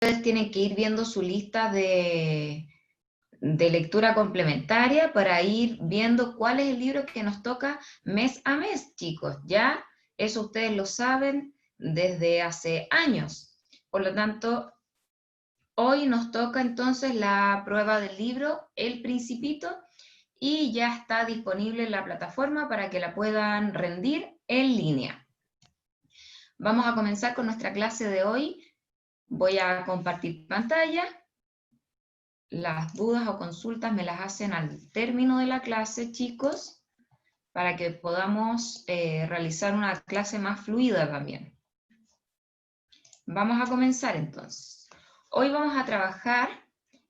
ustedes tienen que ir viendo su lista de lectura complementaria para ir viendo cuál es el libro que nos toca mes a mes, chicos. Ya eso ustedes lo saben desde hace años. Por lo tanto, hoy nos toca entonces la prueba del libro El Principito y ya está disponible en la plataforma para que la puedan rendir en línea. Vamos a comenzar con nuestra clase de hoy. Voy a compartir pantalla. Las dudas o consultas me las hacen al término de la clase, chicos, para que podamos realizar una clase más fluida también. Vamos a comenzar entonces. Hoy vamos a trabajar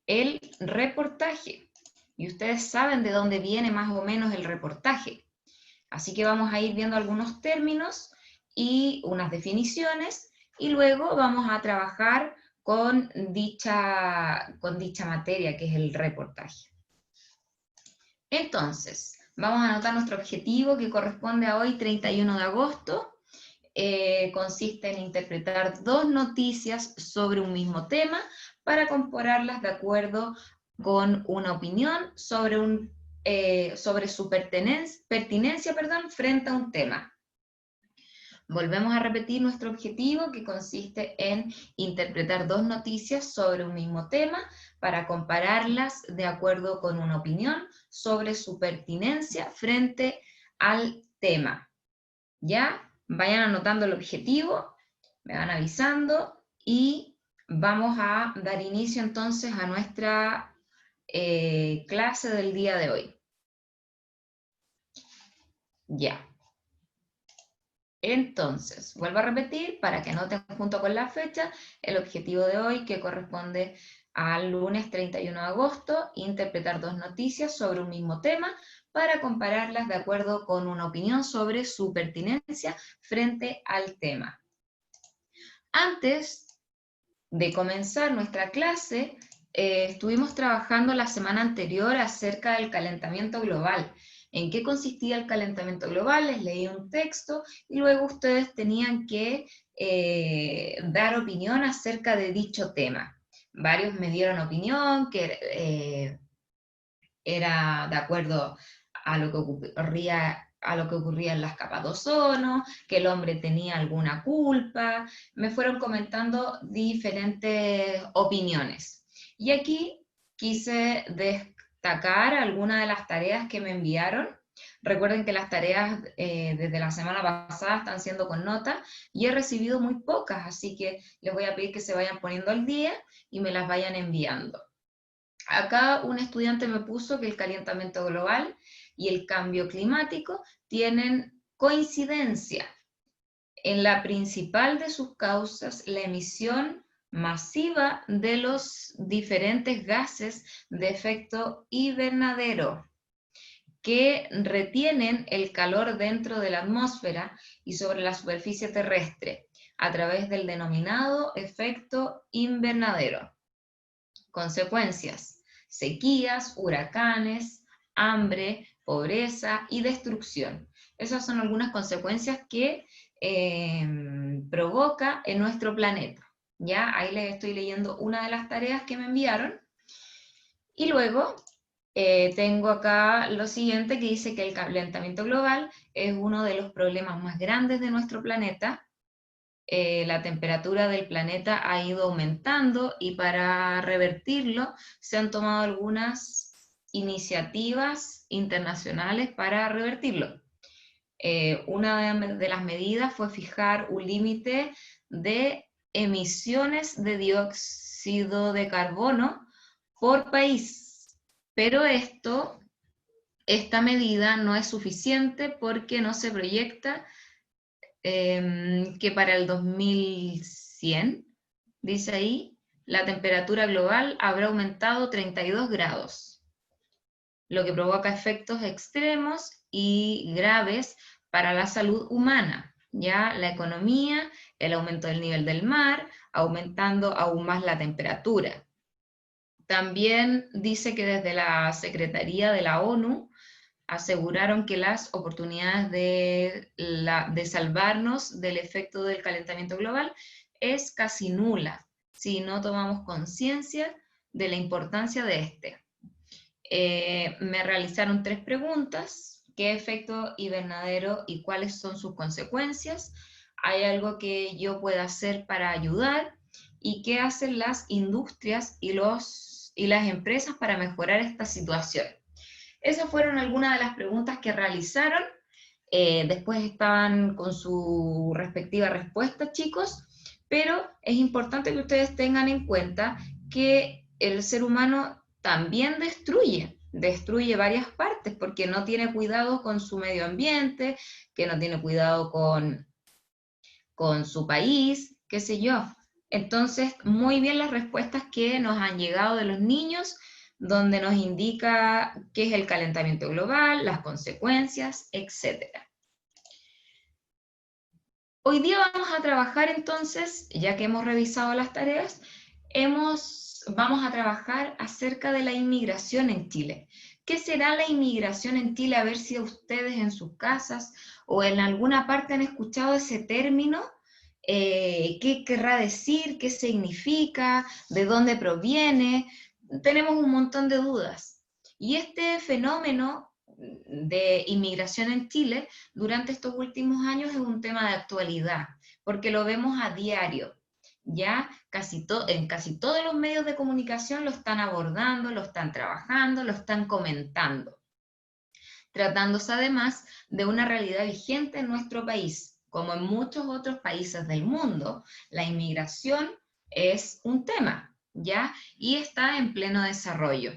el reportaje. Y ustedes saben de dónde viene más o menos el reportaje. Así que vamos a ir viendo algunos términos y unas definiciones, y luego vamos a trabajar con dicha materia, que es el reportaje. Entonces, vamos a anotar nuestro objetivo, que corresponde a hoy, 31 de agosto. Consiste en interpretar dos noticias sobre un mismo tema para compararlas de acuerdo con una opinión sobre su pertinencia, frente a un tema. Volvemos a repetir nuestro objetivo, que consiste en interpretar dos noticias sobre un mismo tema para compararlas de acuerdo con una opinión sobre su pertinencia frente al tema. ¿Ya? Vayan anotando el objetivo, me van avisando y vamos a dar inicio entonces a nuestra clase del día de hoy. Ya. Entonces, vuelvo a repetir para que anoten junto con la fecha el objetivo de hoy, que corresponde al lunes 31 de agosto, interpretar dos noticias sobre un mismo tema para compararlas de acuerdo con una opinión sobre su pertinencia frente al tema. Antes de comenzar nuestra clase, estuvimos trabajando la semana anterior acerca del calentamiento global. ¿En qué consistía el calentamiento global? Les leí un texto y luego ustedes tenían que dar opinión acerca de dicho tema. Varios me dieron opinión, que era de acuerdo a lo que ocurría en las capas de ozono, que el hombre tenía alguna culpa. Me fueron comentando diferentes opiniones. Y aquí quise destacar algunas de las tareas que me enviaron. Recuerden que las tareas desde la semana pasada están siendo con nota y he recibido muy pocas, así que les voy a pedir que se vayan poniendo al día y me las vayan enviando. Acá un estudiante me puso que el calentamiento global y el cambio climático tienen coincidencia en la principal de sus causas, la emisión masiva de los diferentes gases de efecto invernadero que retienen el calor dentro de la atmósfera y sobre la superficie terrestre a través del denominado efecto invernadero. Consecuencias: sequías, huracanes, hambre, pobreza y destrucción. Esas son algunas consecuencias que provoca en nuestro planeta. Ya, ahí les estoy leyendo una de las tareas que me enviaron. Y luego tengo acá lo siguiente, que dice que el calentamiento global es uno de los problemas más grandes de nuestro planeta. La temperatura del planeta ha ido aumentando y para revertirlo se han tomado algunas iniciativas internacionales para revertirlo. Una de las medidas fue fijar un límite de emisiones de dióxido de carbono por país, pero esta medida no es suficiente porque no se proyecta que para el 2100, dice ahí, la temperatura global habrá aumentado 32 grados, lo que provoca efectos extremos y graves para la salud humana, ya la economía, el aumento del nivel del mar, aumentando aún más la temperatura. También dice que desde la Secretaría de la ONU aseguraron que las oportunidades de salvarnos del efecto del calentamiento global es casi nula. si no tomamos conciencia de la importancia de este. Me realizaron 3 preguntas: ¿qué efecto invernadero y cuáles son sus consecuencias? ¿Hay algo que yo pueda hacer para ayudar? ¿Y qué hacen las industrias y las empresas para mejorar esta situación? Esas fueron algunas de las preguntas que realizaron. Después estaban con su respectiva respuesta, chicos, pero es importante que ustedes tengan en cuenta que el ser humano también destruye varias partes, porque no tiene cuidado con su medio ambiente, que no tiene cuidado con su país, qué sé yo. Entonces, muy bien las respuestas que nos han llegado de los niños, donde nos indica qué es el calentamiento global, las consecuencias, etc. Hoy día vamos a trabajar entonces, ya que hemos revisado las tareas, vamos a trabajar acerca de la inmigración en Chile. ¿Qué será la inmigración en Chile? A ver si ustedes en sus casas o en alguna parte han escuchado ese término. ¿Qué querrá decir? ¿Qué significa? ¿De dónde proviene? Tenemos un montón de dudas. Y este fenómeno de inmigración en Chile durante estos últimos años es un tema de actualidad, porque lo vemos a diario. Ya en casi todos los medios de comunicación lo están abordando, lo están trabajando, lo están comentando, tratándose además de una realidad vigente en nuestro país. Como en muchos otros países del mundo, la inmigración es un tema, ¿ya? Y está en pleno desarrollo.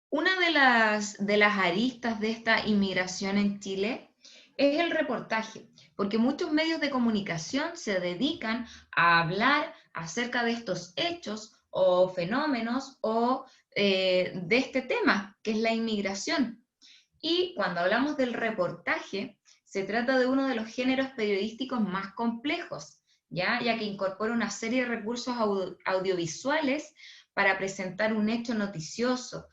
Una de las aristas de esta inmigración en Chile es el reportaje, porque muchos medios de comunicación se dedican a hablar acerca de estos hechos o fenómenos o de este tema, que es la inmigración. Y cuando hablamos del reportaje, se trata de uno de los géneros periodísticos más complejos, ya que incorpora una serie de recursos audiovisuales para presentar un hecho noticioso.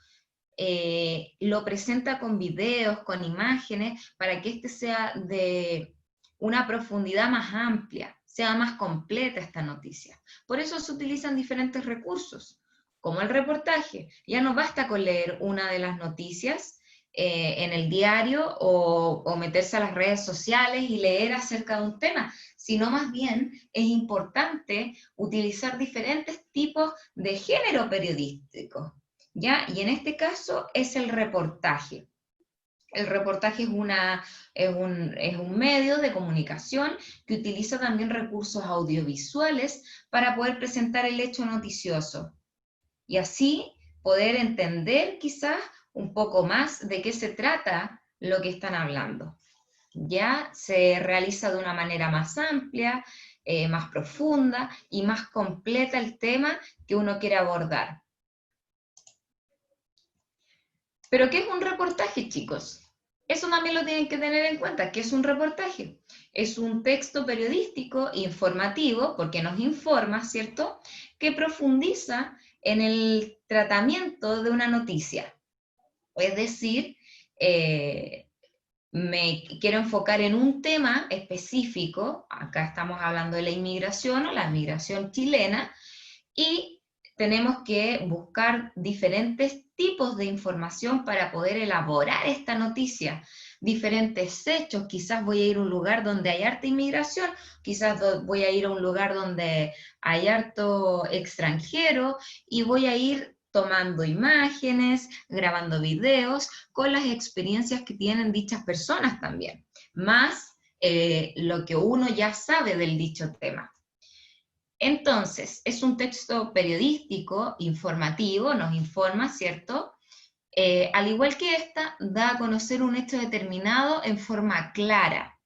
Lo presenta con videos, con imágenes, para que este sea de una profundidad más amplia, sea más completa esta noticia. Por eso se utilizan diferentes recursos, como el reportaje. Ya no basta con leer una de las noticias en el diario o meterse a las redes sociales y leer acerca de un tema, sino más bien es importante utilizar diferentes tipos de género periodístico. ¿Ya? Y en este caso es el reportaje. El reportaje es un medio de comunicación que utiliza también recursos audiovisuales para poder presentar el hecho noticioso y así poder entender quizás un poco más de qué se trata lo que están hablando. Ya se realiza de una manera más amplia, más profunda y más completa el tema que uno quiere abordar. ¿Pero qué es un reportaje, chicos? Eso también lo tienen que tener en cuenta. ¿Qué es un reportaje? Es un texto periodístico informativo, porque nos informa, ¿cierto?, que profundiza en el tratamiento de una noticia. Es decir, me quiero enfocar en un tema específico, acá estamos hablando de la inmigración o la migración chilena, y tenemos que buscar diferentes tipos de información para poder elaborar esta noticia, diferentes hechos. Quizás voy a ir a un lugar donde hay harta inmigración, quizás voy a ir a un lugar donde hay harto extranjero y voy a ir tomando imágenes, grabando videos con las experiencias que tienen dichas personas también, más lo que uno ya sabe del dicho tema. Entonces, es un texto periodístico, informativo, nos informa, ¿cierto? Al igual que esta, da a conocer un hecho determinado en forma clara,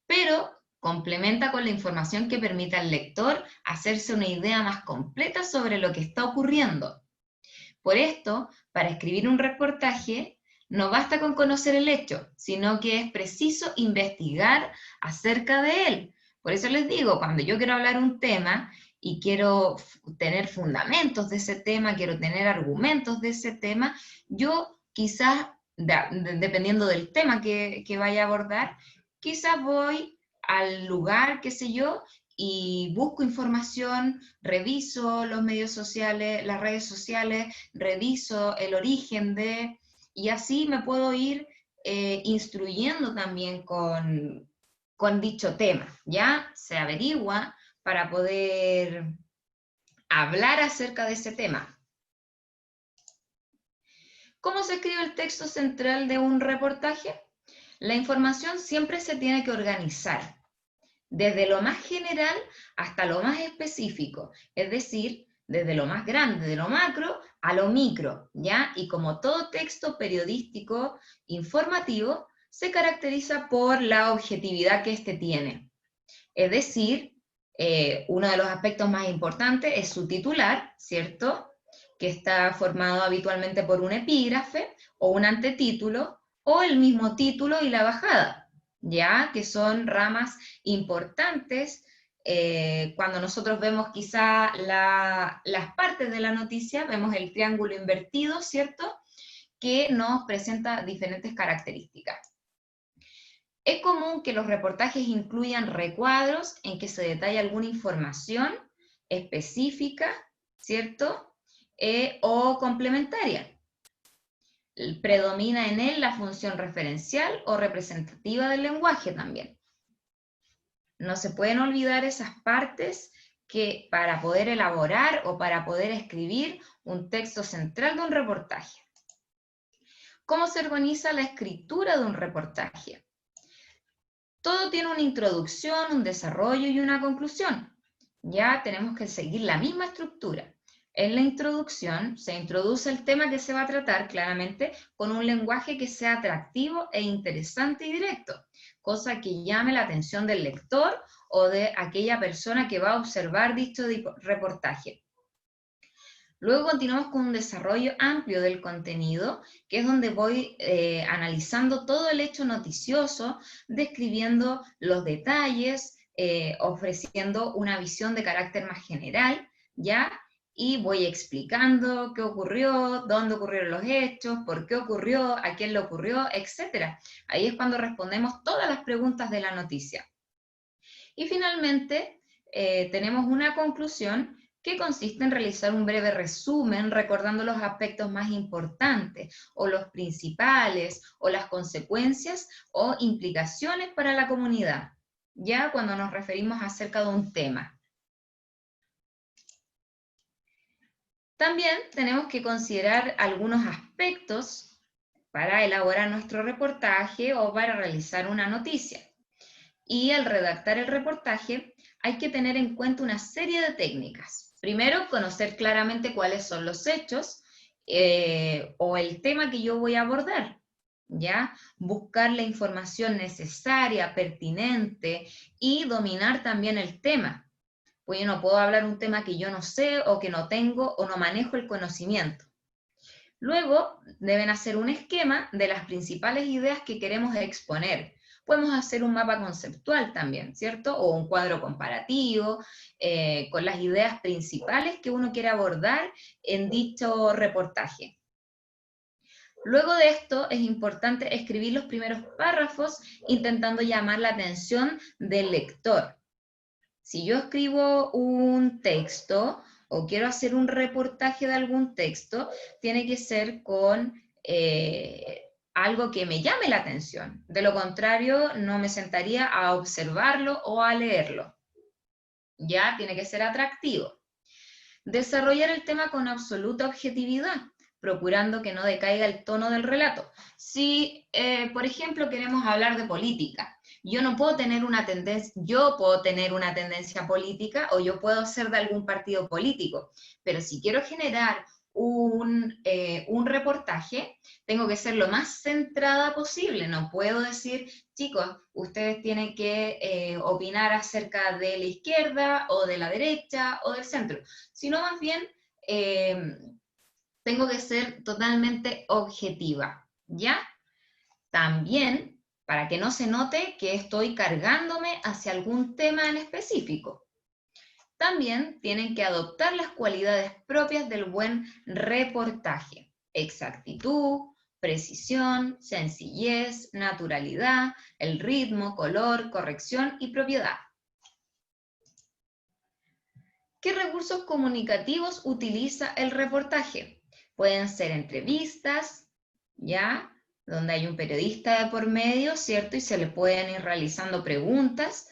pero complementa con la información que permita al lector hacerse una idea más completa sobre lo que está ocurriendo. Por esto, para escribir un reportaje, no basta con conocer el hecho, sino que es preciso investigar acerca de él. Por eso les digo, cuando yo quiero hablar un tema y quiero tener fundamentos de ese tema, quiero tener argumentos de ese tema, yo quizás, dependiendo del tema que vaya a abordar, quizás voy al lugar, qué sé yo, y busco información, reviso los medios sociales, las redes sociales, reviso el origen de, y así me puedo ir instruyendo también con dicho tema, ¿ya? Se averigua para poder hablar acerca de ese tema. ¿Cómo se escribe el texto central de un reportaje? La información siempre se tiene que organizar, desde lo más general hasta lo más específico, es decir, desde lo más grande, de lo macro, a lo micro, ¿ya? Y como todo texto periodístico informativo, se caracteriza por la objetividad que éste tiene. Es decir, uno de los aspectos más importantes es su titular, ¿cierto? Que está formado habitualmente por un epígrafe o un antetítulo, o el mismo título y la bajada, ya que son ramas importantes. Cuando nosotros vemos quizá las partes de la noticia, vemos el triángulo invertido, ¿cierto? Que nos presenta diferentes características. Es común que los reportajes incluyan recuadros en que se detalla alguna información específica, ¿cierto? O complementaria. Predomina en él la función referencial o representativa del lenguaje también. No se pueden olvidar esas partes que para poder elaborar o para poder escribir un texto central de un reportaje. ¿Cómo se organiza la escritura de un reportaje? Todo tiene una introducción, un desarrollo y una conclusión. Ya tenemos que seguir la misma estructura. En la introducción se introduce el tema que se va a tratar claramente con un lenguaje que sea atractivo e interesante y directo, cosa que llame la atención del lector o de aquella persona que va a observar dicho reportaje. Luego continuamos con un desarrollo amplio del contenido, que es donde voy analizando todo el hecho noticioso, describiendo los detalles, ofreciendo una visión de carácter más general, ¿ya? Y voy explicando qué ocurrió, dónde ocurrieron los hechos, por qué ocurrió, a quién le ocurrió, etc. Ahí es cuando respondemos todas las preguntas de la noticia. Y finalmente, tenemos una conclusión que consiste en realizar un breve resumen recordando los aspectos más importantes o los principales o las consecuencias o implicaciones para la comunidad, ya cuando nos referimos acerca de un tema. También tenemos que considerar algunos aspectos para elaborar nuestro reportaje o para realizar una noticia. Y al redactar el reportaje hay que tener en cuenta una serie de técnicas. Primero, conocer claramente cuáles son los hechos o el tema que yo voy a abordar, ¿ya? Buscar la información necesaria, pertinente y dominar también el tema. Pues yo no puedo hablar un tema que yo no sé o que no tengo o no manejo el conocimiento. Luego, deben hacer un esquema de las principales ideas que queremos exponer. Podemos hacer un mapa conceptual también, ¿cierto? O un cuadro comparativo con las ideas principales que uno quiere abordar en dicho reportaje. Luego de esto es importante escribir los primeros párrafos intentando llamar la atención del lector. Si yo escribo un texto o quiero hacer un reportaje de algún texto, tiene que ser con algo que me llame la atención. De lo contrario, no me sentaría a observarlo o a leerlo. Ya tiene que ser atractivo. Desarrollar el tema con absoluta objetividad, procurando que no decaiga el tono del relato. Si, por ejemplo, queremos hablar de política, yo puedo tener una tendencia política o yo puedo ser de algún partido político, pero si quiero generar un reportaje, tengo que ser lo más centrada posible. No puedo decir, chicos, ustedes tienen que opinar acerca de la izquierda o de la derecha o del centro, sino más bien tengo que ser totalmente objetiva, ¿ya? También, para que no se note que estoy cargándome hacia algún tema en específico. También tienen que adoptar las cualidades propias del buen reportaje: exactitud, precisión, sencillez, naturalidad, el ritmo, color, corrección y propiedad. ¿Qué recursos comunicativos utiliza el reportaje? Pueden ser entrevistas, ¿ya? Donde hay un periodista de por medio, ¿cierto? Y se le pueden ir realizando preguntas.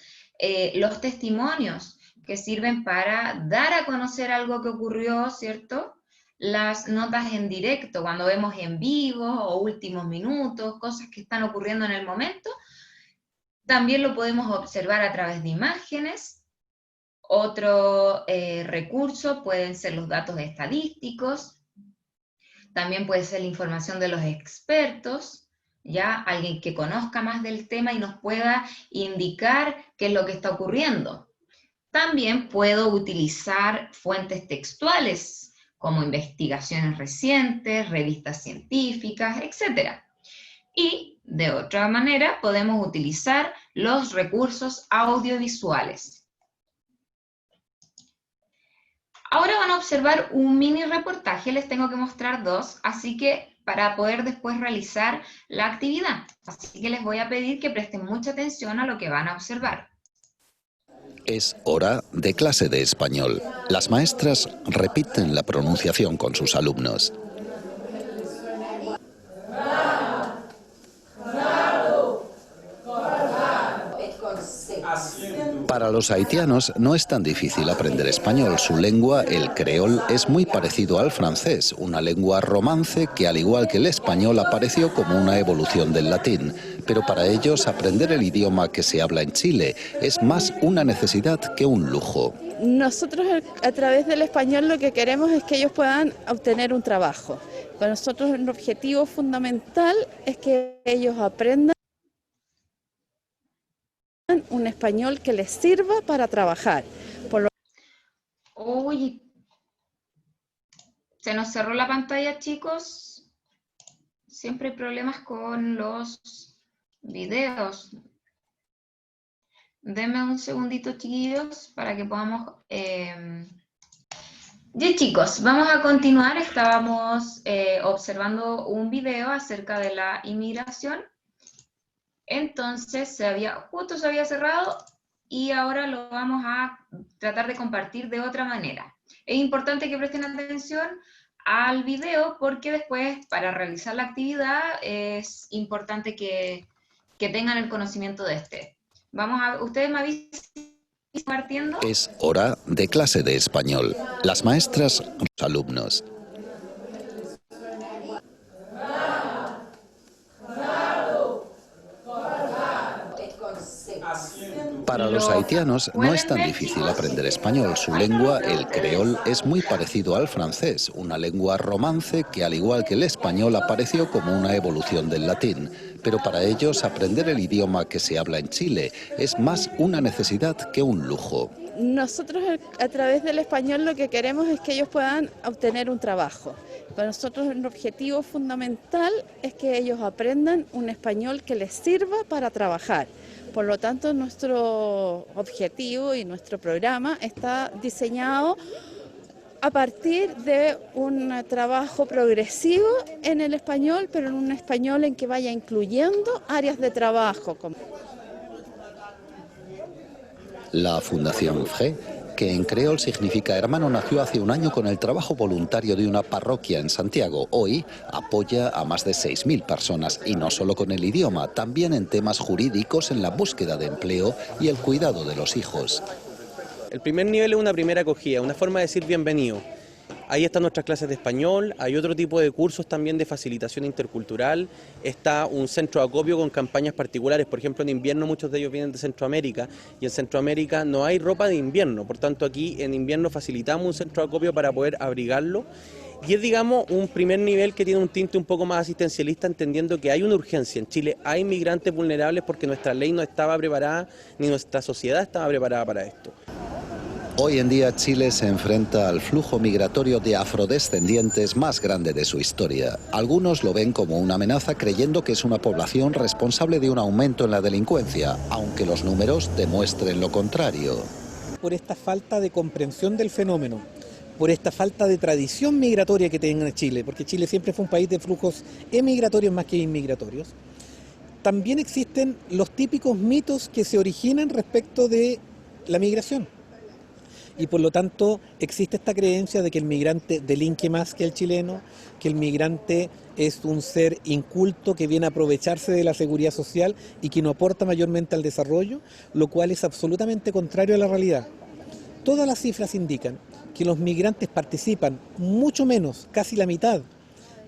Los testimonios, que sirven para dar a conocer algo que ocurrió, ¿cierto? Las notas en directo, cuando vemos en vivo o últimos minutos, cosas que están ocurriendo en el momento. También lo podemos observar a través de imágenes. Otro recurso pueden ser los datos estadísticos. También puede ser la información de los expertos, ¿ya? Alguien que conozca más del tema y nos pueda indicar qué es lo que está ocurriendo. También puedo utilizar fuentes textuales, como investigaciones recientes, revistas científicas, etc. Y de otra manera podemos utilizar los recursos audiovisuales. Ahora van a observar un mini reportaje, les tengo que mostrar dos, así que para poder después realizar la actividad. Así que les voy a pedir que presten mucha atención a lo que van a observar. Es hora de clase de español. Las maestras repiten la pronunciación con sus alumnos. Para los haitianos no es tan difícil aprender español. Su lengua, el creol, es muy parecido al francés, una lengua romance que, al igual que el español, apareció como una evolución del latín. Pero para ellos, aprender el idioma que se habla en Chile es más una necesidad que un lujo. Nosotros a través del español lo que queremos es que ellos puedan obtener un trabajo. Para nosotros el objetivo fundamental es que ellos aprendan un español que les sirva para trabajar. Uy, se nos cerró la pantalla, chicos. Siempre hay problemas con los videos. Denme un segundito, chiquillos, para que podamos... Ya, chicos, vamos a continuar. Estábamos observando un video acerca de la inmigración. Entonces, justo se había cerrado y ahora lo vamos a tratar de compartir de otra manera. Es importante que presten atención al video porque después, para realizar la actividad, es importante que tengan el conocimiento de este. Ustedes me avisan compartiendo. Es hora de clase de español. Las maestras, los alumnos. Para los haitianos no es tan difícil aprender español. Su lengua, el creol, es muy parecido al francés, una lengua romance que, al igual que el español, apareció como una evolución del latín. Pero para ellos, aprender el idioma que se habla en Chile es más una necesidad que un lujo. Nosotros a través del español lo que queremos es que ellos puedan obtener un trabajo. Para nosotros el objetivo fundamental es que ellos aprendan un español que les sirva para trabajar. Por lo tanto, nuestro objetivo y nuestro programa está diseñado a partir de un trabajo progresivo en el español, pero en un español en que vaya incluyendo áreas de trabajo. La Fundación FRE, que en creol significa hermano, nació hace un año con el trabajo voluntario de una parroquia en Santiago. Hoy apoya a más de 6.000 personas, y no solo con el idioma, también en temas jurídicos, en la búsqueda de empleo y el cuidado de los hijos. El primer nivel es una primera acogida, una forma de decir bienvenido. Ahí están nuestras clases de español, hay otro tipo de cursos también de facilitación intercultural, está un centro de acopio con campañas particulares, por ejemplo en invierno muchos de ellos vienen de Centroamérica y en Centroamérica no hay ropa de invierno, por tanto aquí en invierno facilitamos un centro de acopio para poder abrigarlo y es, digamos, un primer nivel que tiene un tinte un poco más asistencialista, entendiendo que hay una urgencia. En Chile hay migrantes vulnerables porque nuestra ley no estaba preparada, ni nuestra sociedad estaba preparada para esto. Hoy en día Chile se enfrenta al flujo migratorio de afrodescendientes más grande de su historia. Algunos lo ven como una amenaza, creyendo que es una población responsable de un aumento en la delincuencia, aunque los números demuestren lo contrario. Por esta falta de comprensión del fenómeno, por esta falta de tradición migratoria que tiene Chile, porque Chile siempre fue un país de flujos emigratorios más que inmigratorios, también existen los típicos mitos que se originan respecto de la migración. y por lo tanto existe esta creencia de que el migrante delinque más que el chileno, que el migrante es un ser inculto que viene a aprovecharse de la seguridad social y que no aporta mayormente al desarrollo, lo cual es absolutamente contrario a la realidad. Todas las cifras indican que los migrantes participan mucho menos, casi la mitad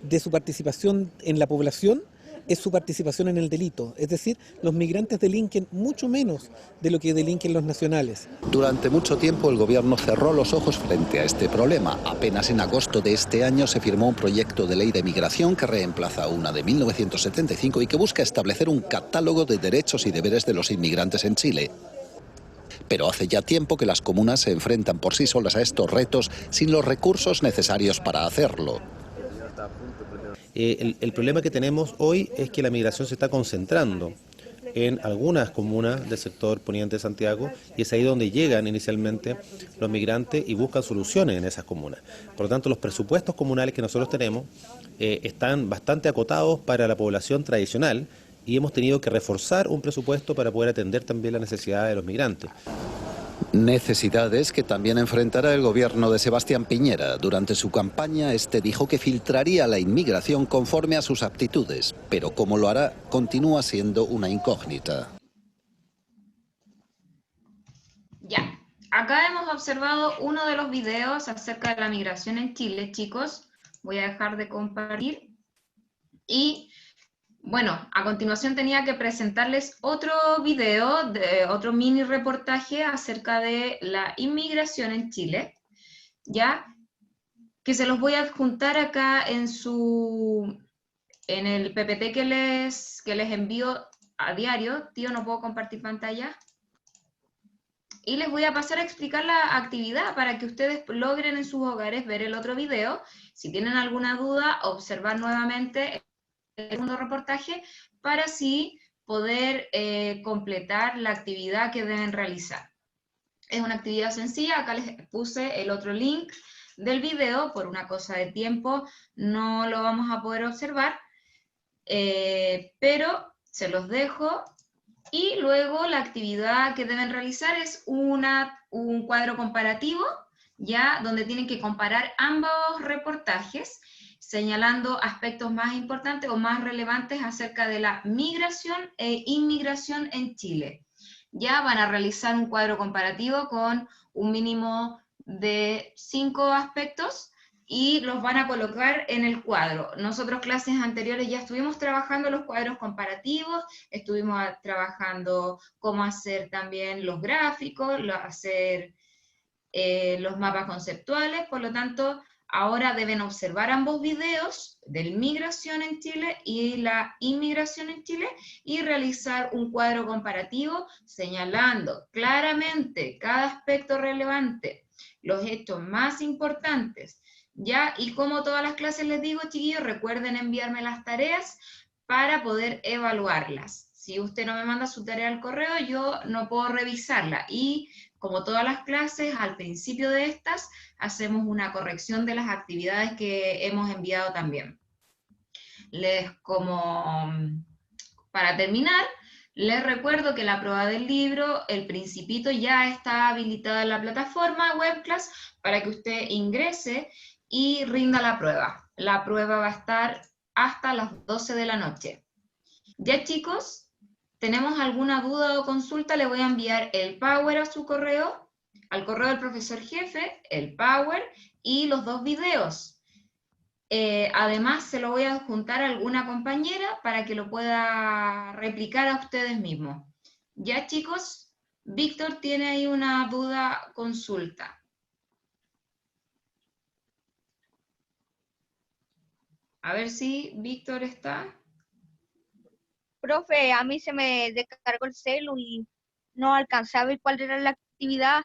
de su participación en la población es su participación en el delito. Es decir, los migrantes delinquen mucho menos de lo que delinquen los nacionales. Durante mucho tiempo el gobierno cerró los ojos frente a este problema. Apenas en agosto de este año se firmó un proyecto de ley de migración que reemplaza una de 1975 y que busca establecer un catálogo de derechos y deberes de los inmigrantes en Chile. Pero hace ya tiempo que las comunas se enfrentan por sí solas a estos retos sin los recursos necesarios para hacerlo. El problema que tenemos hoy es que la migración se está concentrando en algunas comunas del sector poniente de Santiago y es ahí donde llegan inicialmente los migrantes y buscan soluciones en esas comunas. Por lo tanto, los presupuestos comunales que nosotros tenemos están bastante acotados para la población tradicional y hemos tenido que reforzar un presupuesto para poder atender también las necesidades de los migrantes. Necesidades que también enfrentará el gobierno de Sebastián Piñera. Durante su campaña, este dijo que filtraría la inmigración conforme a sus aptitudes, pero cómo lo hará continúa siendo una incógnita. Ya, acá hemos observado uno de los videos acerca de la migración en Chile, chicos. Voy a dejar de compartir. Y bueno, a continuación tenía que presentarles otro video, otro mini reportaje acerca de la inmigración en Chile, ¿ya? Que se los voy a adjuntar acá en el PPT que les envío a diario. Tío, no puedo compartir pantalla. Y les voy a pasar a explicar la actividad para que ustedes logren en sus hogares ver el otro video. Si tienen alguna duda, observar nuevamente el segundo reportaje para así poder completar la actividad que deben realizar. Es una actividad sencilla, acá les puse el otro link del video, por una cosa de tiempo no lo vamos a poder observar, pero se los dejo. Y luego la actividad que deben realizar es un cuadro comparativo, ya donde tienen que comparar ambos reportajes, señalando aspectos más importantes o más relevantes acerca de la migración e inmigración en Chile. Ya van a realizar un cuadro comparativo con un mínimo de 5 aspectos y los van a colocar en el cuadro. Nosotros clases anteriores ya estuvimos trabajando los cuadros comparativos, estuvimos trabajando cómo hacer también los gráficos, hacer los mapas conceptuales, por lo tanto, ahora deben observar ambos videos de la migración en Chile y la inmigración en Chile y realizar un cuadro comparativo señalando claramente cada aspecto relevante, los hechos más importantes, ¿ya? Y como todas las clases les digo, chiquillos, recuerden enviarme las tareas para poder evaluarlas. Si usted no me manda su tarea al correo, yo no puedo revisarla. Y como todas las clases, al principio de estas, hacemos una corrección de las actividades que hemos enviado también. Para terminar, les recuerdo que la prueba del libro, El Principito, ya está habilitada en la plataforma Webclass para que usted ingrese y rinda la prueba. La prueba va a estar hasta las 12 de la noche. Ya, chicos, ¿tenemos alguna duda o consulta? Le voy a enviar el Power a su correo, al correo del profesor jefe, el Power y los 2 videos. Además, se lo voy a adjuntar a alguna compañera para que lo pueda replicar a ustedes mismos. Ya, chicos, Víctor tiene ahí una duda, consulta. A ver si Víctor está. Profe, a mí se me descargó el celu y no alcancé a ver cuál era la actividad.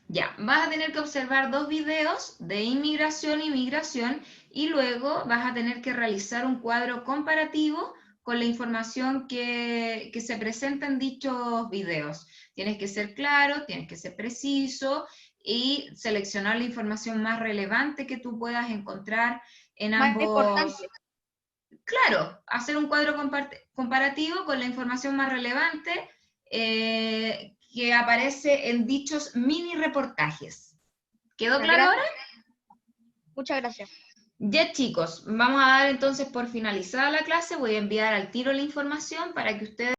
Ya, vas a tener que observar 2 videos de inmigración y migración y luego vas a tener que realizar un cuadro comparativo con la información que se presenta en dichos videos. Tienes que ser claro, tienes que ser preciso y seleccionar la información más relevante que tú puedas encontrar en ambos. Importante. Claro, hacer un cuadro comparativo con la información más relevante que aparece en dichos mini reportajes. ¿Quedó Ya, claro ahora? Muchas gracias. Ya, chicos, vamos a dar entonces por finalizada la clase. Voy a enviar al tiro la información para que ustedes